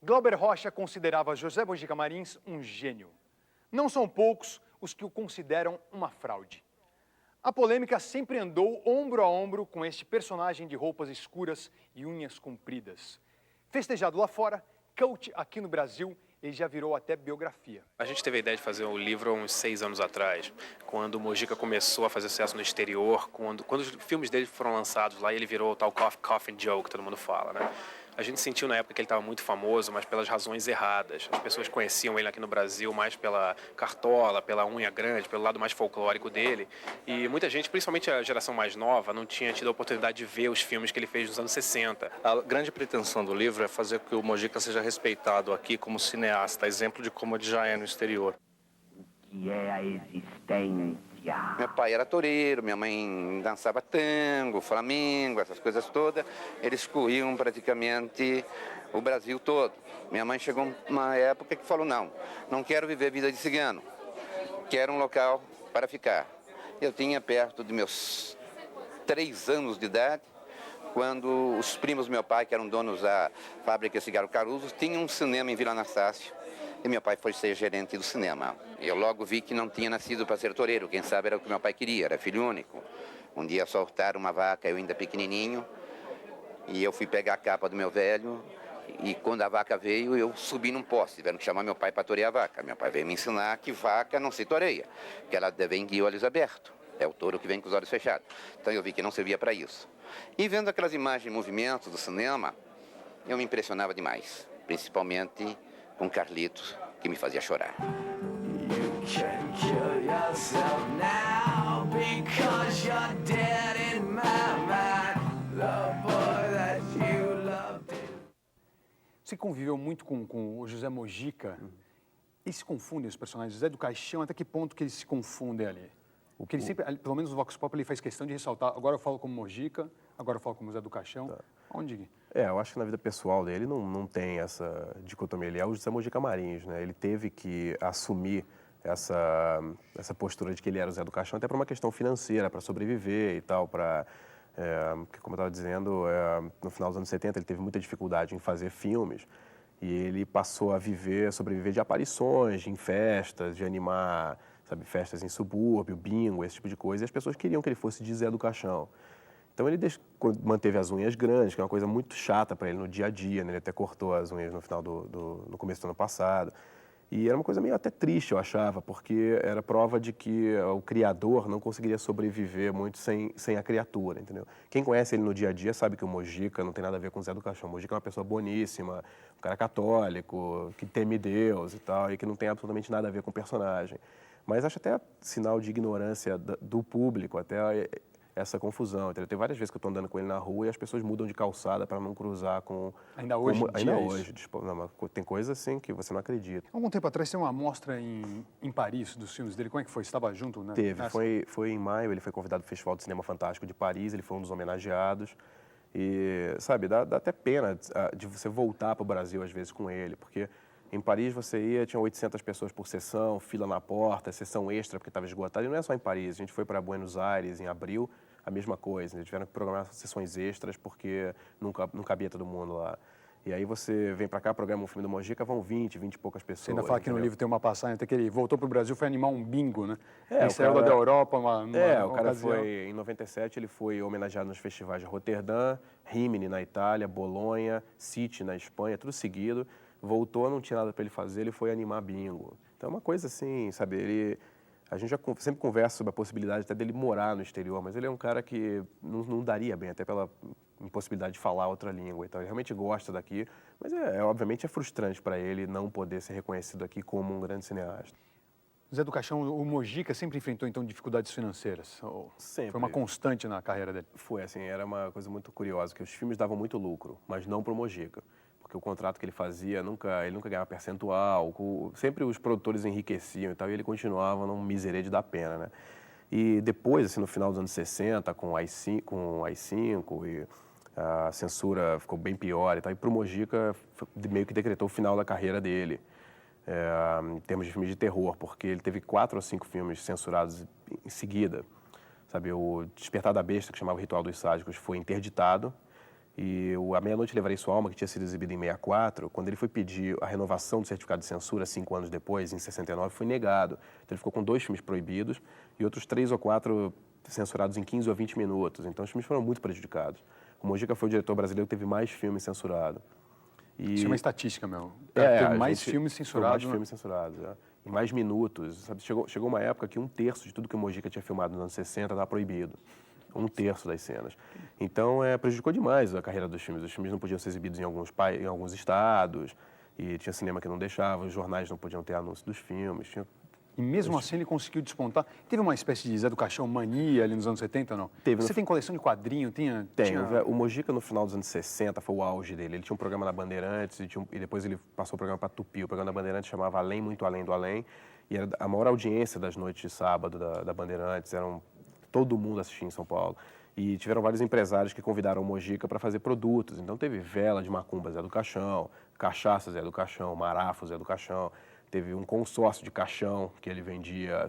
Glauber Rocha considerava José Mojica Marins um gênio. Não são poucos os que o consideram uma fraude. A polêmica sempre andou ombro a ombro com este personagem de roupas escuras e unhas compridas. Festejado lá fora, cult aqui no Brasil, ele já virou até biografia. A gente teve a ideia de fazer o livro há uns 6 anos atrás, quando o Mojica começou a fazer sucesso no exterior, quando os filmes dele foram lançados lá, ele virou o tal Coffin Joe que todo mundo fala, né? A gente sentiu na época que ele estava muito famoso, mas pelas razões erradas. As pessoas conheciam ele aqui no Brasil mais pela cartola, pela unha grande, pelo lado mais folclórico dele. E muita gente, principalmente a geração mais nova, não tinha tido a oportunidade de ver os filmes que ele fez nos anos 60. A grande pretensão do livro é fazer com que o Mojica seja respeitado aqui como cineasta, exemplo de como ele já é no exterior. O que é a existência? Meu pai era toureiro, minha mãe dançava tango, flamengo, essas coisas todas. Eles corriam praticamente o Brasil todo. Minha mãe chegou uma época que falou, não quero viver vida de cigano, quero um local para ficar. Eu tinha perto de meus 3 anos de idade, quando os primos do meu pai, que eram donos da fábrica Cigarro Caruso, tinham um cinema em Vila Anastácio. E meu pai foi ser gerente do cinema. Eu logo vi que não tinha nascido para ser toureiro. Quem sabe era o que meu pai queria, era filho único. Um dia soltaram uma vaca, eu ainda pequenininho, e eu fui pegar a capa do meu velho, e quando a vaca veio, eu subi num poste. Tiveram que chamar meu pai para tourear a vaca. Meu pai veio me ensinar que vaca não se toureia, que ela vem de olhos abertos. É o touro que vem com os olhos fechados. Então eu vi que não servia para isso. E vendo aquelas imagens e movimentos do cinema, eu me impressionava demais, principalmente com Carlitos, que me fazia chorar. Você conviveu muito com o José Mojica. Eles se confundem, os personagens. José do Caixão, até que ponto que eles se confundem ali? O que ele sempre, pelo menos no Vox Pop, ele faz questão de ressaltar. Agora eu falo como Mojica, agora eu falo como José do Caixão. Tá. Onde? Eu acho que na vida pessoal dele não tem essa dicotomia. Ele é o José Mojica Marins, né? Ele teve que assumir essa postura de que ele era o Zé do Caixão, até para uma questão financeira, para sobreviver e tal, porque, como eu estava dizendo, no final dos anos 70 ele teve muita dificuldade em fazer filmes e ele passou a sobreviver de aparições, em festas, de animar, sabe, festas em subúrbio, bingo, esse tipo de coisa, e as pessoas queriam que ele fosse de Zé do Caixão. Então ele manteve as unhas grandes, que é uma coisa muito chata para ele no dia a dia, né? Ele até cortou as unhas no final no começo do ano passado. E era uma coisa meio até triste, eu achava, porque era prova de que o criador não conseguiria sobreviver muito sem a criatura, entendeu? Quem conhece ele no dia a dia sabe que o Mojica não tem nada a ver com o Zé do Caixão. O Mojica é uma pessoa boníssima, um cara católico, que teme Deus e tal, e que não tem absolutamente nada a ver com o personagem. Mas acho até sinal de ignorância do público, até essa confusão, entendeu? Tem várias vezes que eu estou andando com ele na rua e as pessoas mudam de calçada para não cruzar com... Ainda hoje? Ainda hoje. Não, tem coisa assim que você não acredita. Algum tempo atrás tem uma amostra em Paris dos filmes dele. Como é que foi? Você estava junto, né? Teve. Foi em maio, ele foi convidado para o Festival de Cinema Fantástico de Paris, ele foi um dos homenageados. E, sabe, dá até pena de você voltar para o Brasil às vezes com ele, porque em Paris você tinha 800 pessoas por sessão, fila na porta, sessão extra porque estava esgotada. E não é só em Paris, a gente foi para Buenos Aires em abril, a mesma coisa. Eles tiveram que programar sessões extras porque não cabia todo mundo lá. E aí você vem para cá, programa um filme do Mojica, vão 20 e poucas pessoas. Você ainda fala que no livro tem uma passagem, até que ele voltou para o Brasil, foi animar um bingo, né? Ele saiu da Europa, o cara foi, em 97, ele foi homenageado nos festivais de Roterdã, Rimini na Itália, Bolonha, Siti na Espanha, tudo seguido. Voltou, não tinha nada para ele fazer, ele foi animar bingo. Então é uma coisa assim, sabe, a gente já sempre conversa sobre a possibilidade até dele morar no exterior, mas ele é um cara que não daria bem, até pela impossibilidade de falar outra língua. Então ele realmente gosta daqui, mas obviamente é frustrante para ele não poder ser reconhecido aqui como um grande cineasta. Zé do Caixão, o Mojica sempre enfrentou, então, dificuldades financeiras? Sempre. Foi uma constante na carreira dele? Foi, assim, era uma coisa muito curiosa, que os filmes davam muito lucro, mas não para o Mojica. Porque o contrato que ele fazia, ele nunca ganhava percentual, sempre os produtores enriqueciam e tal, e ele continuava num miserê de dar pena, né? E depois, assim, no final dos anos 60, com o AI-5 e a censura ficou bem pior e tal, e para o Mojica meio que decretou o final da carreira dele, em termos de filmes de terror, porque ele teve 4 ou 5 filmes censurados em seguida. Sabe, o Despertar da Besta, que chamava O Ritual dos Sádicos, foi interditado, E A Meia-Noite Levarei Sua Alma, que tinha sido exibido em 64, quando ele foi pedir a renovação do certificado de censura 5 anos depois, em 69, foi negado. Então ele ficou com 2 filmes proibidos e outros 3 ou 4 censurados em 15 ou 20 minutos. Então os filmes foram muito prejudicados. O Mojica foi o diretor brasileiro que teve mais filmes censurados. Isso é uma estatística, meu. É, Teve a mais gente- filmes foi censurados. mais filmes censurados, e mais minutos. Sabe? Chegou uma época que 1/3 de tudo que o Mojica tinha filmado nos anos 60 estava proibido. 1/3 das cenas. Então, prejudicou demais a carreira dos filmes. Os filmes não podiam ser exibidos em alguns estados, e tinha cinema que não deixava, os jornais não podiam ter anúncio dos filmes. E mesmo assim ele conseguiu despontar. Teve uma espécie de Zé do Caixão mania ali nos anos 70 ou não? Teve. Você tem coleção de quadrinho? Tem. O Mojica, no final dos anos 60, foi o auge dele. Ele tinha um programa na Bandeirantes e depois ele passou o programa para Tupi. O programa da Bandeirantes chamava Além, Muito Além do Além. E era a maior audiência das noites de sábado da Bandeirantes. Todo mundo assistia em São Paulo. E tiveram vários empresários que convidaram o Mojica para fazer produtos. Então teve vela de macumba Zé do Caixão, cachaça Zé do Caixão, marafo Zé do Caixão. Teve um consórcio de caixão que ele vendia.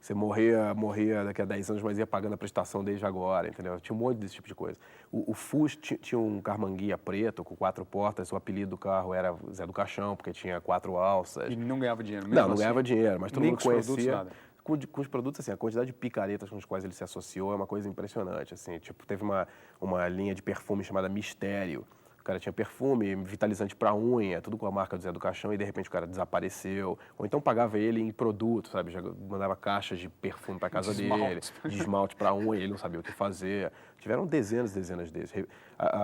Você morria daqui a 10 anos, mas ia pagando a prestação desde agora, entendeu? Tinha um monte desse tipo de coisa. O Fus tinha um carmanguia preto com 4 portas. O apelido do carro era Zé do Caixão, porque tinha 4 alças. E não ganhava dinheiro mesmo Não assim? ganhava dinheiro, mas todo Nem mundo com os produtos, conhecia. nada. Com os produtos, assim, a quantidade de picaretas com os quais ele se associou é uma coisa impressionante, assim. Tipo, teve uma linha de perfume chamada Mistério. O cara tinha perfume, vitalizante para unha, tudo com a marca do Zé do Caixão, e de repente o cara desapareceu. Ou então pagava ele em produto, sabe? Já mandava caixas de perfume para casa dele, de esmalte para unha, ele não sabia o que fazer. Tiveram dezenas desses.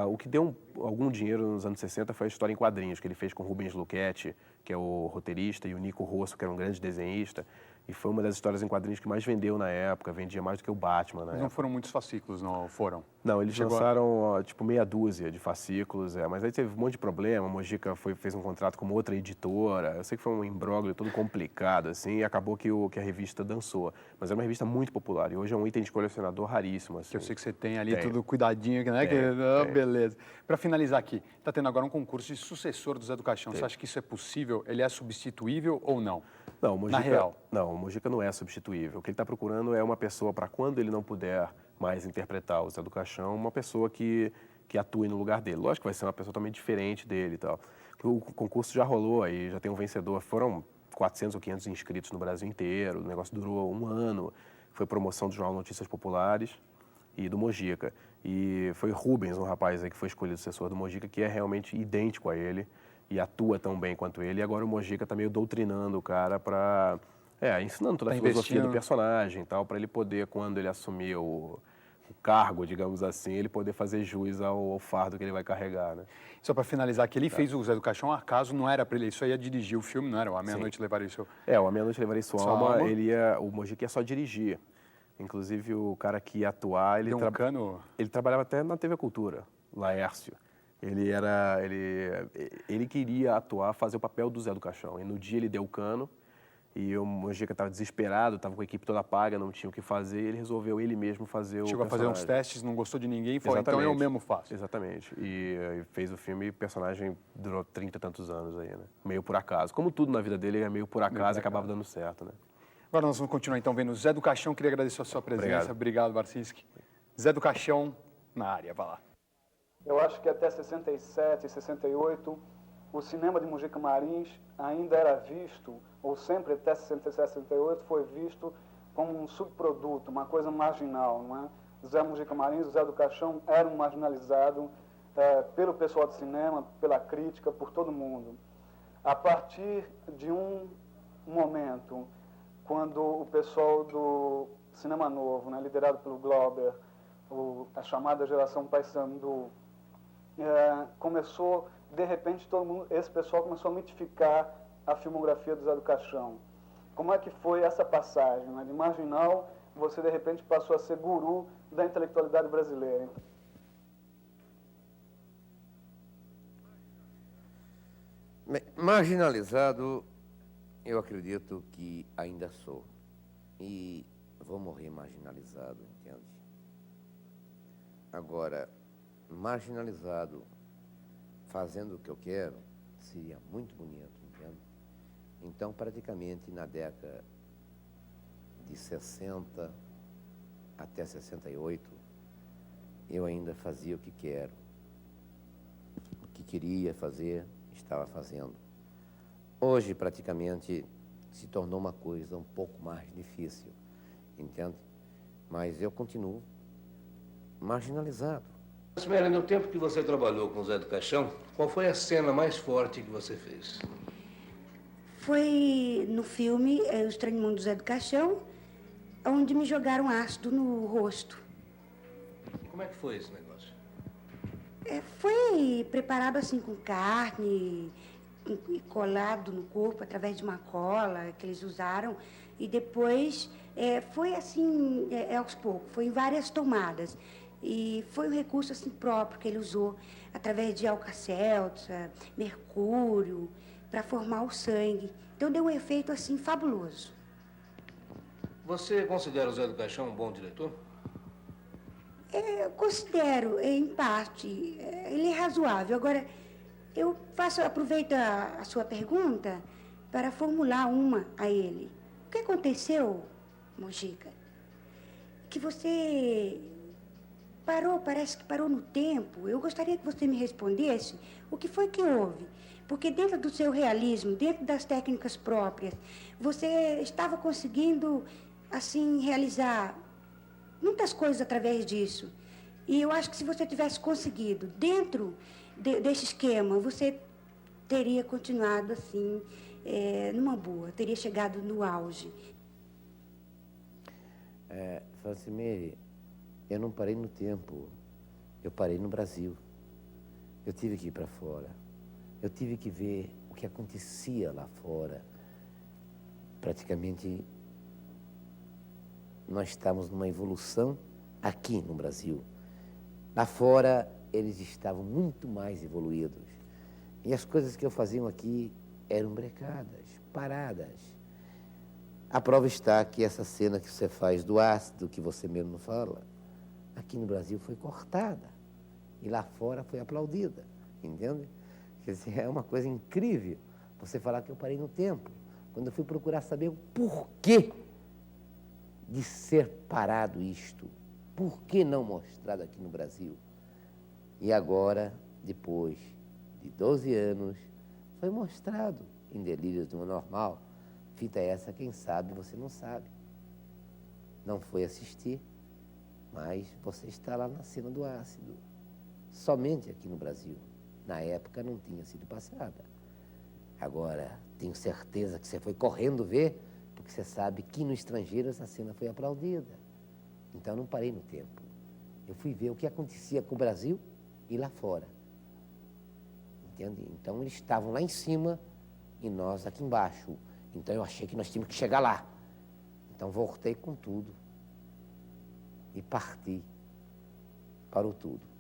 O que deu algum dinheiro nos anos 60 foi a história em quadrinhos, que ele fez com o Rubens Luchetti, que é o roteirista, e o Nico Rosso, que era um grande desenhista. E foi uma das histórias em quadrinhos que mais vendeu na época, vendia mais do que o Batman na Mas não época. foram muitos fascículos, não foram? Não, eles Chegou a- lançaram, ó, tipo, meia dúzia de fascículos, mas aí teve um monte de problema. A Mojica fez um contrato com uma outra editora. Eu sei que foi um imbróglio todo complicado, assim, e acabou que a revista dançou. Mas é uma revista muito popular, e hoje é um item de colecionador raríssimo, assim. Que eu sei que você tem ali Tenho. tudo cuidadinho, né? Tenho. Beleza. Para finalizar aqui, está tendo agora um concurso de sucessor do Zé do Caixão. Você acha que isso é possível? Ele é substituível ou não? Não, o Mojica, Na real. Não, o Mojica não é substituível. O que ele está procurando é uma pessoa para quando ele não puder mais interpretar o Zé do Caixão, uma pessoa que atue no lugar dele. Lógico que vai ser uma pessoa totalmente diferente dele e tal. O concurso já rolou aí, já tem um vencedor. Foram 400 ou 500 inscritos no Brasil inteiro. O negócio durou 1 ano. Foi promoção do Jornal Notícias Populares e do Mojica. E foi Rubens, um rapaz aí que foi escolhido sucessor do Mojica, que é realmente idêntico a ele e atua tão bem quanto ele. E agora o Mojica está meio doutrinando o cara para... ensinando toda a Tá filosofia do investindo. personagem e tal, para ele poder, quando ele assumir o cargo, digamos assim, ele poder fazer jus ao fardo que ele vai carregar, né? Só para finalizar aqui, ele fez o Zé do Caixão, acaso não era para ele, isso aí ia dirigir o filme, não era? A Meia-Noite Levarei Seu... O A Meia-Noite Levarei Sua Sua Alma, Alma. o Mojica ia só dirigir. Inclusive, o cara que ia atuar, Deu um cano... ele trabalhava até na TV Cultura, Laércio. Ele queria atuar, fazer o papel do Zé do Caixão. E no dia ele deu o cano, e o Mojica estava desesperado, estava com a equipe toda paga, não tinha o que fazer, e ele resolveu ele mesmo fazer o Chegou a fazer uns personagem. testes, não gostou de ninguém, falou, então eu mesmo faço. Exatamente. E fez o filme, e o personagem durou 30 e tantos anos aí, né? Meio por acaso. Como tudo na vida dele é meio por acaso e acabava dando certo, né? Agora nós vamos continuar então vendo Zé do Caixão, queria agradecer a sua presença. Obrigado, Barcinski. Zé do Caixão na área, vai lá. Eu acho que até 67, 68, o cinema de Mojica Marins ainda era visto, ou sempre até 67, 68, foi visto como um subproduto, uma coisa marginal, não é? Zé Mojica Marins, Zé do Caixão eram marginalizados pelo pessoal de cinema, pela crítica, por todo mundo. A partir de um momento, quando o pessoal do Cinema Novo, né, liderado pelo Glauber, a chamada geração Paissandu, começou, de repente, esse pessoal começou a mitificar a filmografia do Zé do Caixão. Como é que foi essa passagem, né? De marginal, você de repente passou a ser guru da intelectualidade brasileira? Bem, marginalizado, eu acredito que ainda sou. E vou morrer marginalizado, entende? Agora, marginalizado, fazendo o que eu quero, seria muito bonito, entende? Então, praticamente na década de 60 até 68, eu ainda fazia o que quero. queria fazer, estava fazendo. Hoje, praticamente, se tornou uma coisa um pouco mais difícil, entende? Mas eu continuo marginalizado. Sibeli, no tempo que você trabalhou com o Zé do Caixão, qual foi a cena mais forte que você fez? Foi no filme O Estranho Mundo do Zé do Caixão, onde me jogaram ácido no rosto. E como é que foi esse negócio? Foi preparado assim com carne e colado no corpo através de uma cola que eles usaram. E depois foi assim, aos poucos, foi em várias tomadas. E foi um recurso assim próprio que ele usou através de Alka-Seltzer, mercúrio, para formar o sangue. Então deu um efeito assim fabuloso. Você considera o Zé do Caixão um bom diretor? Eu considero, em parte, ele é razoável. Agora, aproveito a sua pergunta para formular uma a ele. O que aconteceu, Mojica? Que você parece que parou no tempo. Eu gostaria que você me respondesse o que foi que houve. Porque dentro do seu realismo, dentro das técnicas próprias, você estava conseguindo, assim, realizar muitas coisas através disso. E eu acho que se você tivesse conseguido, dentro desse esquema, você teria continuado, assim, numa boa, teria chegado no auge. Francimere, eu não parei no tempo, eu parei no Brasil. Eu tive que ir para fora. Eu tive que ver o que acontecia lá fora. Praticamente, nós estamos numa evolução aqui no Brasil. Lá fora, eles estavam muito mais evoluídos. E as coisas que eu fazia aqui eram brecadas, paradas. A prova está que essa cena que você faz do ácido, que você mesmo fala, aqui no Brasil foi cortada. E lá fora foi aplaudida, entende? Quer dizer, é uma coisa incrível você falar que eu parei no tempo. Quando eu fui procurar saber o porquê de ser parado isto, por que não mostrado aqui no Brasil? E agora, depois de 12 anos, foi mostrado em Delírios de uma Normal. Fita essa, quem sabe, você não sabe. Não foi assistir, mas você está lá na cena do ácido. Somente aqui no Brasil. Na época não tinha sido passada. Agora, tenho certeza que você foi correndo ver, porque você sabe que no estrangeiro essa cena foi aplaudida. Então, eu não parei no tempo. Eu fui ver o que acontecia com o Brasil e lá fora. Entende? Então, eles estavam lá em cima e nós aqui embaixo. Então, eu achei que nós tínhamos que chegar lá. Então, voltei com tudo e parti para o tudo.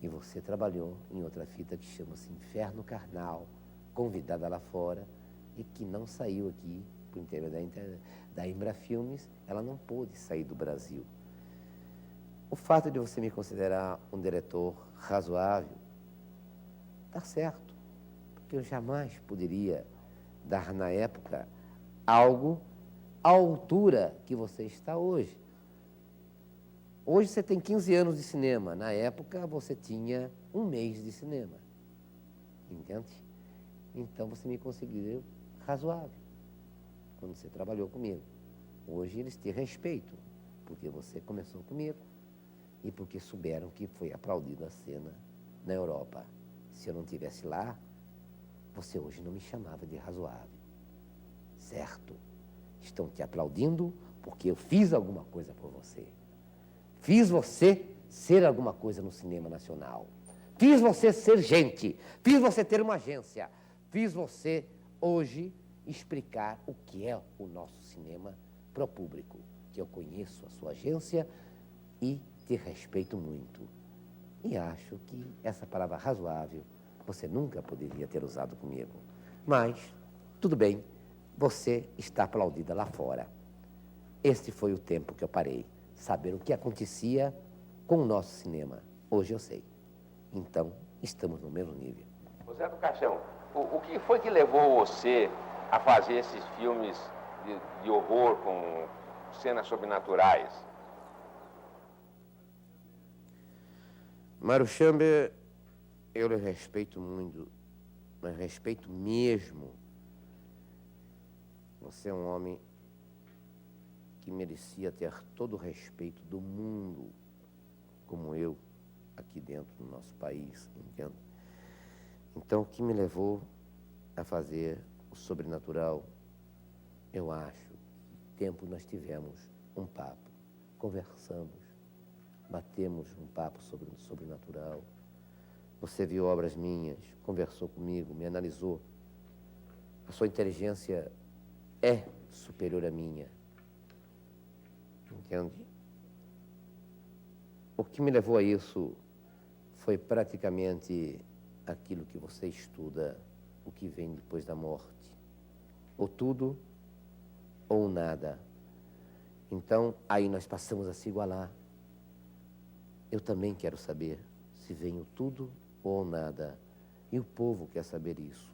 E você trabalhou em outra fita que chama-se Inferno Carnal, convidada lá fora, e que não saiu aqui, por intermédio da Embrafilmes, ela não pôde sair do Brasil. O fato de você me considerar um diretor razoável, está certo, porque eu jamais poderia dar, na época, algo à altura que você está hoje. Hoje você tem 15 anos de cinema, na época você tinha 1 mês de cinema, entende? Então você me considera razoável quando você trabalhou comigo. Hoje eles te respeitam, porque você começou comigo e porque souberam que foi aplaudida a cena na Europa. Se eu não estivesse lá, você hoje não me chamava de razoável, certo? Estão te aplaudindo porque eu fiz alguma coisa por você. Fiz você ser alguma coisa no cinema nacional. Fiz você ser gente. Fiz você ter uma agência. Fiz você, hoje, explicar o que é o nosso cinema para o público. Que eu conheço a sua agência e te respeito muito. E acho que essa palavra razoável você nunca poderia ter usado comigo. Mas, tudo bem, você está aplaudida lá fora. Este foi o tempo que eu parei. Saber o que acontecia com o nosso cinema. Hoje eu sei. Então, estamos no mesmo nível. Zé do Caixão, o que foi que levou você a fazer esses filmes de horror com cenas sobrenaturais? Mário Chamber Eu lhe respeito muito, mas respeito mesmo. Você é um homem que merecia ter todo o respeito do mundo, como eu, aqui dentro do nosso país, entende? Então, o que me levou a fazer o sobrenatural, eu acho que tempo nós tivemos um papo, conversamos, batemos um papo sobre o sobrenatural. Você viu obras minhas, conversou comigo, me analisou. A sua inteligência é superior à minha. Entende? O que me levou a isso foi praticamente aquilo que você estuda, o que vem depois da morte. Ou tudo, ou nada. Então, aí nós passamos a se igualar. Eu também quero saber se vem o tudo ou nada. E o povo quer saber isso.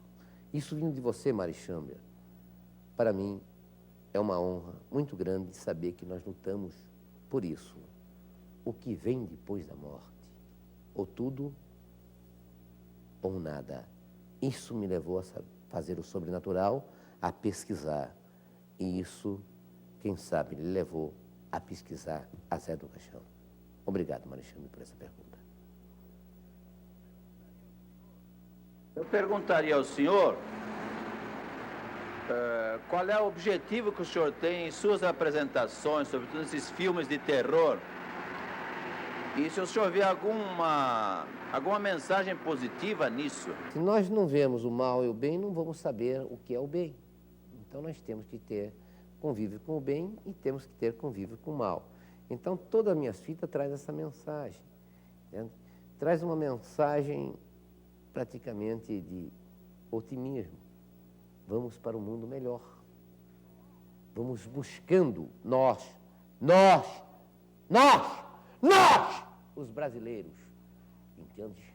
Isso vindo de você, Marichambre, para mim é uma honra muito grande saber que nós lutamos por isso. O que vem depois da morte. Ou tudo ou nada. Isso me levou a fazer o sobrenatural, a pesquisar. E isso, quem sabe, lhe levou a pesquisar a Zé do Caixão. Obrigado, Marichambre, por essa pergunta. Eu perguntaria ao senhor qual é o objetivo que o senhor tem em suas apresentações, sobretudo nesses filmes de terror, e se o senhor vê alguma mensagem positiva nisso. Se nós não vemos o mal e o bem, não vamos saber o que é o bem. Então nós temos que ter convívio com o bem e temos que ter convívio com o mal. Então toda a minha fita traz essa mensagem, entende? Traz uma mensagem praticamente de otimismo. Vamos para um mundo melhor. Vamos buscando nós, os brasileiros, entende?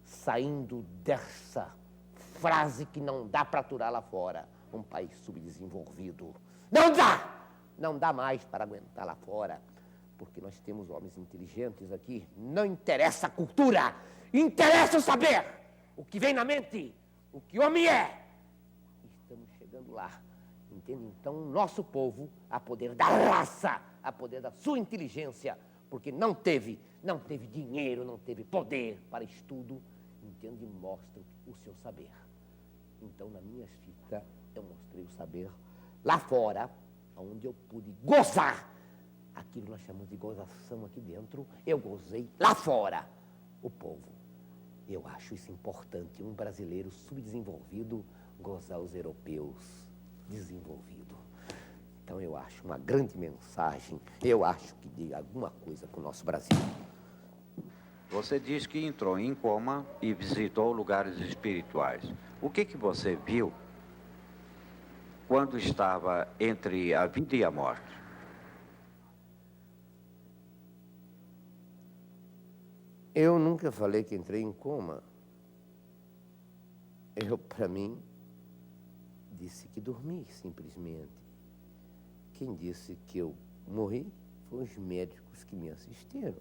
Saindo dessa frase que não dá para aturar lá fora, um país subdesenvolvido. Não dá mais para aguentar lá fora, porque nós temos homens inteligentes aqui. Não interessa a cultura, interessa o saber, o que vem na mente, o que o homem é. Estamos chegando lá, entende? Então, nosso povo, a poder da raça, a poder da sua inteligência, porque não teve dinheiro, não teve poder para estudo, entende? Mostra o seu saber. Então, na minha fitas, eu mostrei o saber lá fora, onde eu pude gozar. Aquilo nós chamamos de gozação aqui dentro, eu gozei lá fora, o povo. Eu acho isso importante, um brasileiro subdesenvolvido gozar os europeus desenvolvidos. Então eu acho uma grande mensagem, eu acho que diga alguma coisa para o nosso Brasil. Você diz que entrou em coma e visitou lugares espirituais. O que você viu quando estava entre a vida e a morte? Eu nunca falei que entrei em coma. Eu, para mim, disse que dormi, simplesmente. Quem disse que eu morri foram os médicos que me assistiram.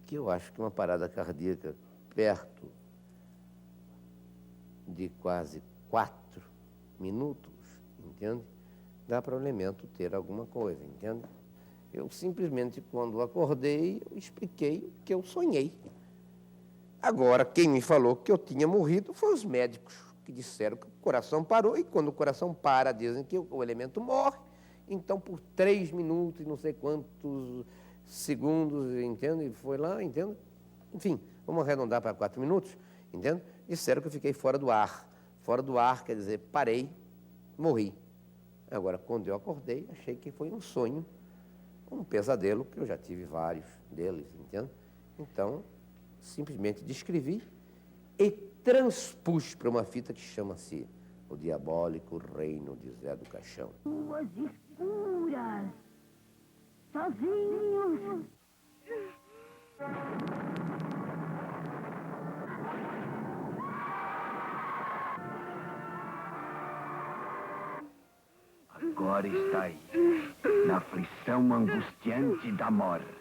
Que eu acho que uma parada cardíaca perto de quase 4 minutos, entende? Dá para o elemento ter alguma coisa, entende? Eu simplesmente, quando acordei, eu expliquei que eu sonhei. Agora, quem me falou que eu tinha morrido foi os médicos, que disseram que o coração parou, e quando o coração para, dizem que o elemento morre. Então, por 3 minutos e não sei quantos segundos, entende? Foi lá, entende? Enfim, vamos arredondar para 4 minutos, entende? Disseram que eu fiquei fora do ar. Fora do ar quer dizer, parei, morri. Agora, quando eu acordei, achei que foi um sonho, um pesadelo, que eu já tive vários deles, entende? Então, simplesmente descrevi e transpus para uma fita que chama-se O Diabólico Reino de Zé do Caixão. Ruas escuras, sozinhos. Agora está aí, na aflição angustiante da morte.